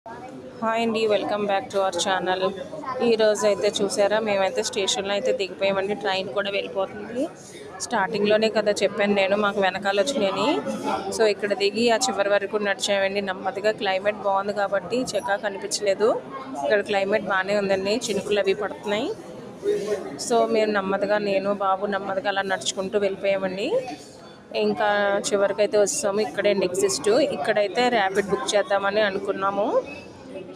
Hi అండి, welcome back to our channel. ఈరోజు అయితే చూసారా, మేమైతే స్టేషన్లో అయితే దిగిపోయామండి. ట్రైన్ కూడా వెళ్ళిపోతుంది. స్టార్టింగ్లోనే కదా చెప్పాను నేను, మాకు వెనకాల వచ్చినాయని. సో ఇక్కడ దిగి ఆ చివరి వరకు నడిచామండి నెమ్మదిగా. క్లైమేట్ బాగుంది కాబట్టి చెక్కా కనిపించలేదు. ఇక్కడ క్లైమేట్ బాగానే ఉందండి, చినుకులు అవి పడుతున్నాయి. సో మేము నెమ్మదిగా, నేను బాబు నెమ్మదిగా అలా నడుచుకుంటూ వెళ్ళిపోయామండి. ఇంకా చివరికి అయితే వచ్చాము. ఇక్కడే నెక్స్ట్ ఇక్కడైతే ర్యాపిడ్ బుక్ చేద్దామని అనుకున్నాము.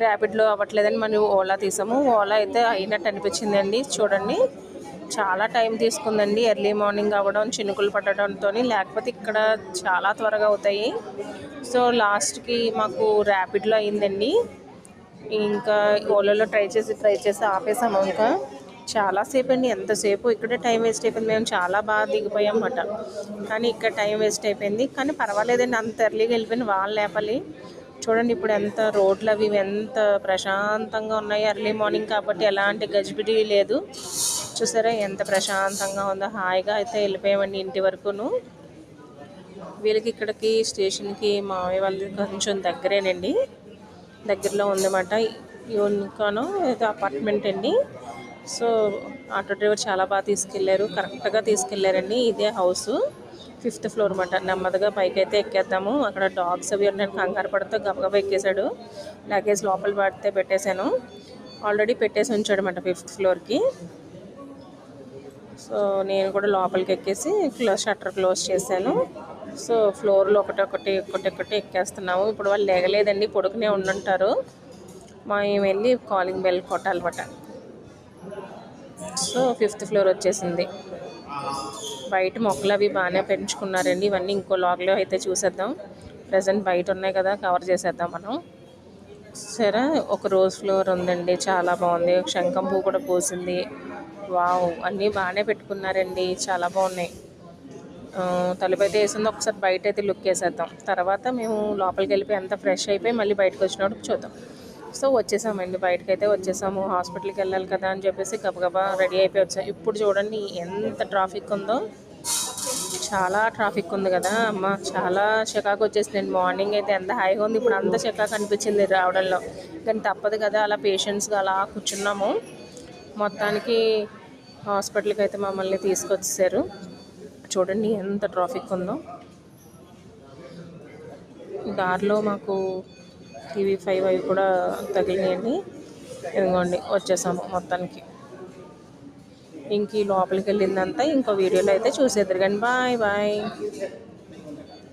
ర్యాపిడ్లో అవ్వట్లేదని మనం ఓలా తీసాము. ఓలా అయితే అయినట్టు అనిపించిందండి. చూడండి, చాలా టైం తీసుకుందండి. ఎర్లీ మార్నింగ్ అవ్వడం, చినుకులు పడడంతో, లేకపోతే ఇక్కడ చాలా త్వరగా అవుతాయి. సో లాస్ట్కి మాకు ర్యాపిడ్లో అయిందండి. ఇంకా ఓలాలో ట్రై చేసి ఆపేసాము. ఇంకా చాలాసేపు అండి, ఎంతసేపు ఇక్కడే టైం వేస్ట్ అయిపోయింది. మేము చాలా బాగా దిగిపోయాం అన్నమాట, కానీ ఇక్కడ టైం వేస్ట్ అయిపోయింది. కానీ పర్వాలేదండి, అంత ఎర్లీగా వెళ్ళిపోయింది. వాళ్ళు లేపాలి. చూడండి ఇప్పుడు ఎంత రోడ్లు అవి ఎంత ప్రశాంతంగా ఉన్నాయి. ఎర్లీ మార్నింగ్ కాబట్టి ఎలాంటి గజిబిడి లేదు. చూసారా ఎంత ప్రశాంతంగా ఉందో. హాయిగా అయితే వెళ్ళిపోయామండి ఇంటి వరకును. వీళ్ళకి ఇక్కడికి స్టేషన్కి మావయ్య వాళ్ళది కొంచెం దగ్గరేనండి, దగ్గరలో ఉందన్నమాట. యూనికానో ఏదో అపార్ట్మెంట్ అండి. సో ఆటో డ్రైవర్ చాలా బాగా తీసుకెళ్లారు, కరెక్ట్గా తీసుకెళ్లారండి. ఇదే హౌస్, 5th ఫ్లోర్ అన్నమాట. నెమ్మదిగా పైకి అయితే ఎక్కేద్దాము. అక్కడ డాగ్స్ అవి ఉన్నాయని కంగారు పడుతూ గబగబా ఎక్కేశాడు. లగేజ్ లోపల పడితే పెట్టేశాను. ఆల్రెడీ పెట్టేసి ఉంచాడు అన్నమాట 5th ఫ్లోర్కి. సో నేను కూడా లోపలికి ఎక్కేసి షట్టర్ క్లోజ్ చేశాను. సో ఫ్లోర్లో ఒకటి ఎక్కేస్తున్నాము. ఇప్పుడు వాళ్ళు లేగలేదండి, పొడుకునే ఉండుంటారు. మేము వెళ్ళి కాలింగ్ బెల్ కొట్టాలన్నమాట. సో 5th ఫ్లోర్ వచ్చేసింది. బయట మొక్కలు అవి బాగానే పెంచుకున్నారండి. ఇవన్నీ ఇంకో లాగ్లో అయితే చూసేద్దాం. ప్రజెంట్ బయట ఉన్నాయి కదా, కవర్ చేసేద్దాం మనం. సరే, ఒక రోజ్ ఫ్లవర్ ఉందండి, చాలా బాగుంది. శంఖం పువ్వు కూడా పూసింది. వావ్, అన్నీ బాగానే పెట్టుకున్నారండి, చాలా బాగున్నాయి. తలుపు అయితే వేసింది. ఒకసారి బయట అయితే లుక్ వేసేద్దాం. తర్వాత మేము లోపలికి వెళ్ళిపోయి అంతా ఫ్రెష్ అయిపోయి మళ్ళీ బయటకు వచ్చినప్పుడు చూద్దాం. సో వచ్చేసామండి, బయటకైతే వచ్చేసాము. హాస్పిటల్కి వెళ్ళాలి కదా అని చెప్పేసి గబగబా రెడీ అయిపోయి వచ్చాము. ఇప్పుడు చూడండి ఎంత ట్రాఫిక్ ఉందో. చాలా ట్రాఫిక్ ఉంది కదా అమ్మ, చాలా చికాకు వచ్చేసిందండి. మార్నింగ్ అయితే ఎంత హాయిగా ఉంది, ఇప్పుడు అంత చికాకు అనిపించింది రావడంలో. కానీ తప్పదు కదా, అలా పేషెంట్స్గా అలా కూర్చున్నాము. మొత్తానికి హాస్పిటల్కి అయితే మమ్మల్ని తీసుకొచ్చేసారు. చూడండి ఎంత ట్రాఫిక్ ఉందో. దారిలో మాకు TV5 అవి కూడా తగిలినాయండి. ఇదిగోండి వచ్చేసాము మొత్తానికి. ఇంక లోపలికి వెళ్ళిందంతా ఇంకో వీడియోలో అయితే చూసేద్దరు కానీ. Bye bye.